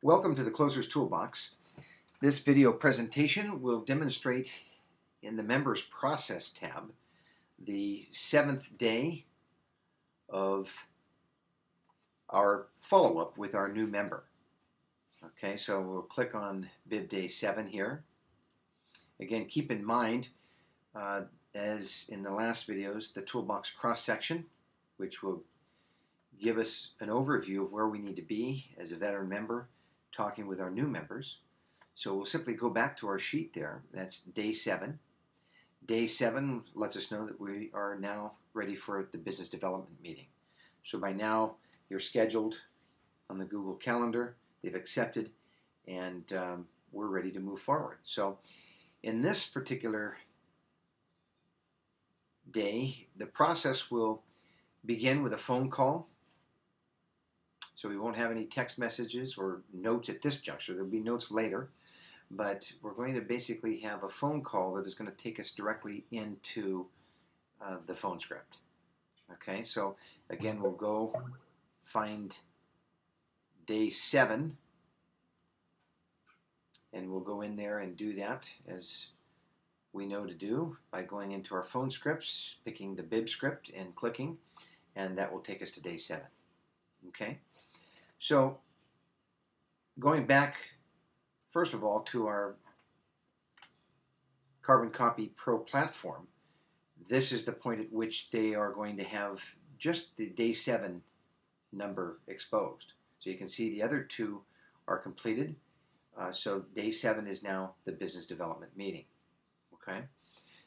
Welcome to the Closer's Toolbox. This video presentation will demonstrate in the Members Process tab the 7th day of our follow-up with our new member. Okay, so we'll click on Bib Day 7 here. Again, keep in mind, as in the last videos, the Toolbox cross-section, which will give us an overview of where we need to be as a veteran member talking with our new members. So we'll simply go back to our sheet there. That's day 7. Day 7 lets us know that we are now ready for the business development meeting. So by now you're scheduled on the Google Calendar, they've accepted, and we're ready to move forward. So in this particular day, the process will begin with a phone call. So we won't have any text messages or notes at this juncture. There'll be notes later, but we're going to basically have a phone call that is going to take us directly into the phone script. Okay, so again, we'll go find day 7, and we'll go in there and do that as we know to do by going into our phone scripts, picking the bib script and clicking, and that will take us to day 7. Okay. So going back, first of all, to our Carbon Copy Pro platform, this is the point at which they are going to have just the day 7 number exposed. So you can see the other 2 are completed. So day 7 is now the business development meeting. Okay,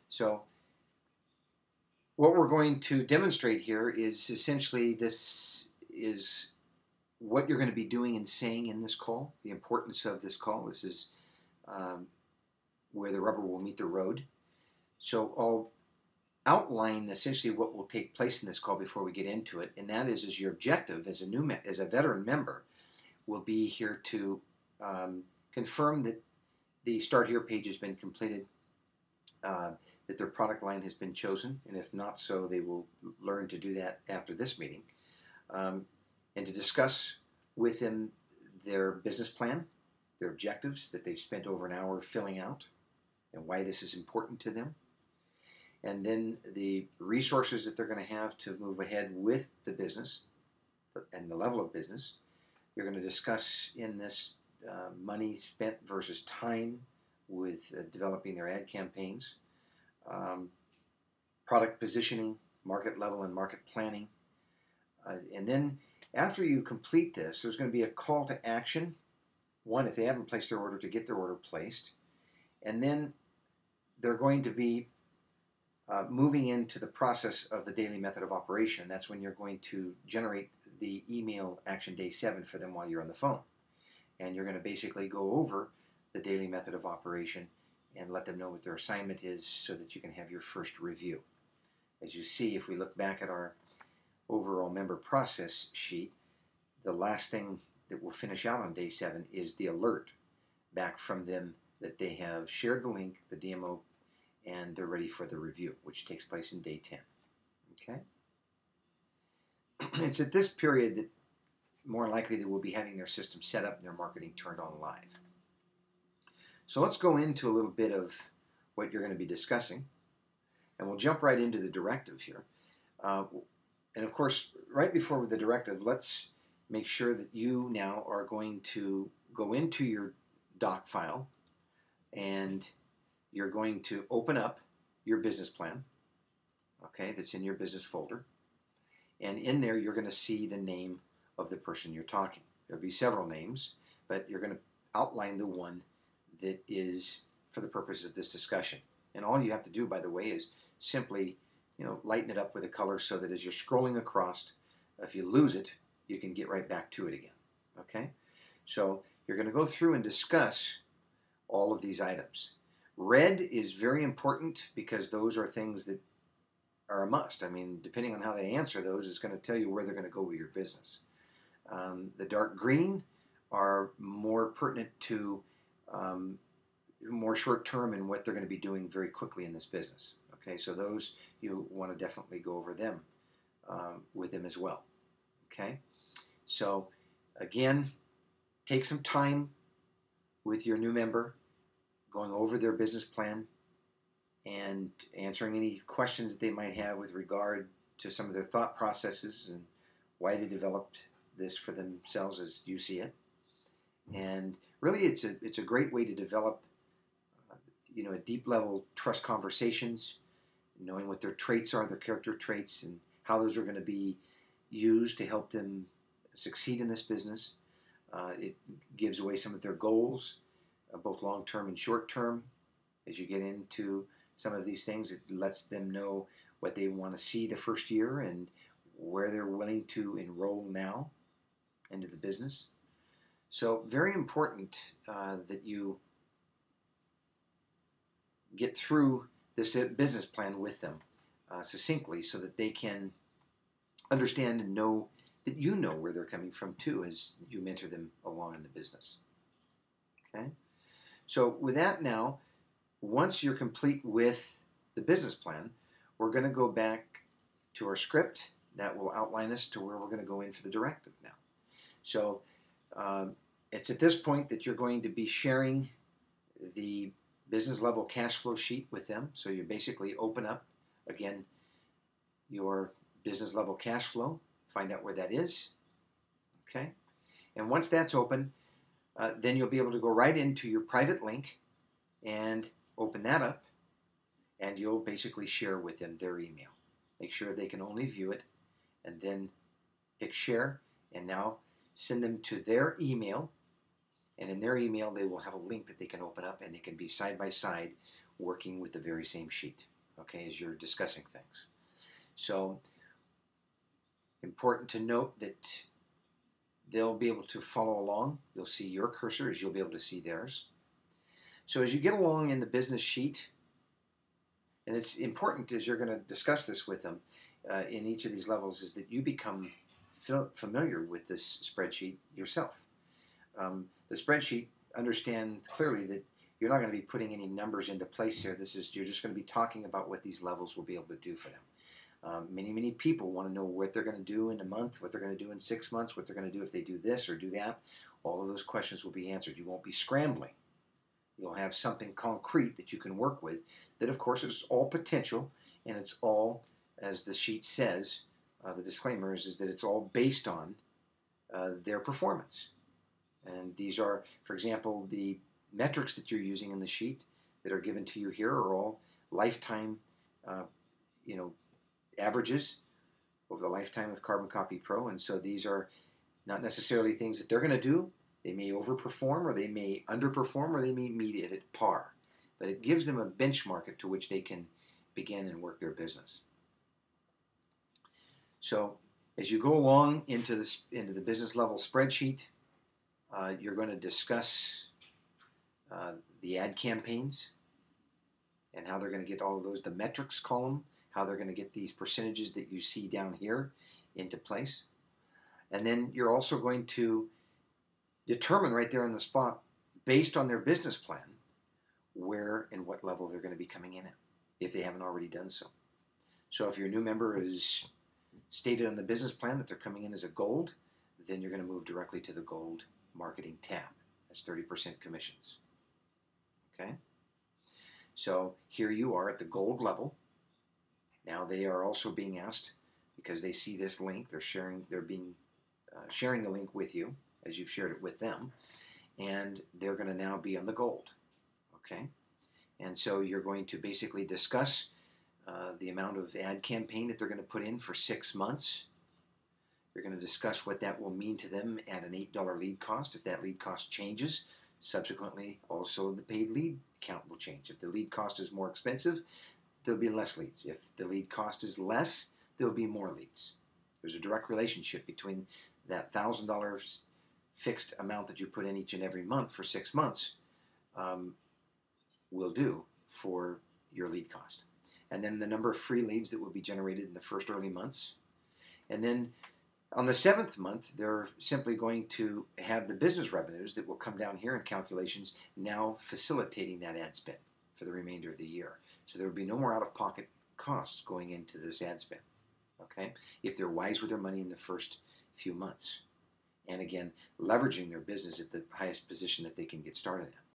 so what we're going to demonstrate here is essentially this is what you're going to be doing and saying in this call, the importance of this call. This is where the rubber will meet the road. So I'll outline essentially what will take place in this call before we get into it, and that is your objective as a veteran member will be here to confirm that the Start Here page has been completed, that their product line has been chosen, and if not so, they will learn to do that after this meeting. And to discuss with them their business plan, their objectives that they've spent over an hour filling out, and why this is important to them. And then the resources that they're going to have to move ahead with the business and the level of business. You're going to discuss in this money spent versus time with developing their ad campaigns, product positioning, market level and market planning. And then after you complete this, there's going to be a call to action. One, if they haven't placed their order, to get their order placed. And then they're going to be moving into the process of the daily method of operation. That's when you're going to generate the email action day 7 for them while you're on the phone. And you're going to basically go over the daily method of operation and let them know what their assignment is so that you can have your first review. As you see, if we look back at our overall member process sheet, the last thing that will finish out on day 7 is the alert back from them that they have shared the link, the DMO, and they're ready for the review, which takes place in day 10. Okay? It's at this period that more likely they will be having their system set up and their marketing turned on live. So let's go into a little bit of what you're going to be discussing, and we'll jump right into the directive here. And of course, right before the directive, let's make sure that you now are going to go into your doc file and you're going to open up your business plan, okay, that's in your business folder. And in there, you're going to see the name of the person you're talking. There'll be several names, but you're going to outline the one that is for the purpose of this discussion. And all you have to do, by the way, is simply lighten it up with a color so that as you're scrolling across, if you lose it, you can get right back to it again. Okay? So you're going to go through and discuss all of these items. Red is very important because those are things that are a must. I mean, depending on how they answer those, it's going to tell you where they're going to go with your business. The dark green are more pertinent to more short term and what they're going to be doing very quickly in this business. Okay, so those you want to definitely go over them with them as well. Okay, so again, take some time with your new member, going over their business plan and answering any questions that they might have with regard to some of their thought processes and why they developed this for themselves as you see it. And really, it's a great way to develop, a deep level trust conversations, knowing what their traits are, their character traits, and how those are going to be used to help them succeed in this business. It gives away some of their goals, both long term and short term. As you get into some of these things, it lets them know what they want to see the first year and where they're willing to enroll now into the business. So very important that you get through this business plan with them succinctly so that they can understand and know that you know where they're coming from too as you mentor them along in the business. Okay? So with that now, once you're complete with the business plan, we're going to go back to our script that will outline us to where we're going to go in for the directive now. So it's at this point that you're going to be sharing the business level cash flow sheet with them. So you basically open up, again, your business level cash flow, find out where that is, okay? And once that's open, then you'll be able to go right into your private link and open that up, and you'll basically share with them their email. Make sure they can only view it, and then pick share, and now send them to their email, and in their email they will have a link that they can open up, and they can be side by side working with the very same sheet, okay, as you're discussing things. So important to note that they'll be able to follow along. They'll see your cursor as you'll be able to see theirs. So as you get along in the business sheet, and it's important as you're going to discuss this with them in each of these levels, is that you become familiar with this spreadsheet yourself. The spreadsheet, understand clearly that you're not going to be putting any numbers into place here. You're just going to be talking about what these levels will be able to do for them. Many people want to know what they're going to do in a month, what they're going to do in 6 months, what they're going to do if they do this or do that. All of those questions will be answered. You won't be scrambling. You'll have something concrete that you can work with that, of course, is all potential, and it's all, as the sheet says, the disclaimer is that it's all based on their performance. And these are, for example, the metrics that you're using in the sheet that are given to you here are all lifetime, averages over the lifetime of Carbon Copy Pro, and so these are not necessarily things that they're going to do. They may overperform, or they may underperform, or they may meet it at par. But it gives them a benchmark to which they can begin and work their business. So as you go along into the business level spreadsheet, you're going to discuss the ad campaigns and how they're going to get all of those, the metrics column, how they're going to get these percentages that you see down here into place. And then you're also going to determine right there on the spot, based on their business plan, where and what level they're going to be coming in at, if they haven't already done so. So if your new member is stated on the business plan that they're coming in as a gold, then you're going to move directly to the gold marketing tab. That's 30% commissions. Okay? So here you are at the gold level. Now they are also being asked, because they see this link, they're sharing the link with you as you've shared it with them, and they're going to now be on the gold. Okay? And so you're going to basically discuss the amount of ad campaign that they're going to put in for 6 months. You're going to discuss what that will mean to them at an $8 lead cost. If that lead cost changes, subsequently also the paid lead count will change. If the lead cost is more expensive, there'll be less leads. If the lead cost is less, there'll be more leads. There's a direct relationship between that $1,000 fixed amount that you put in each and every month for 6 months will do for your lead cost. And then the number of free leads that will be generated in the first early months. And then on the 7th month, they're simply going to have the business revenues that will come down here in calculations, now facilitating that ad spend for the remainder of the year. So there will be no more out-of-pocket costs going into this ad spend, okay, if they're wise with their money in the first few months. and again, leveraging their business at the highest position that they can get started at.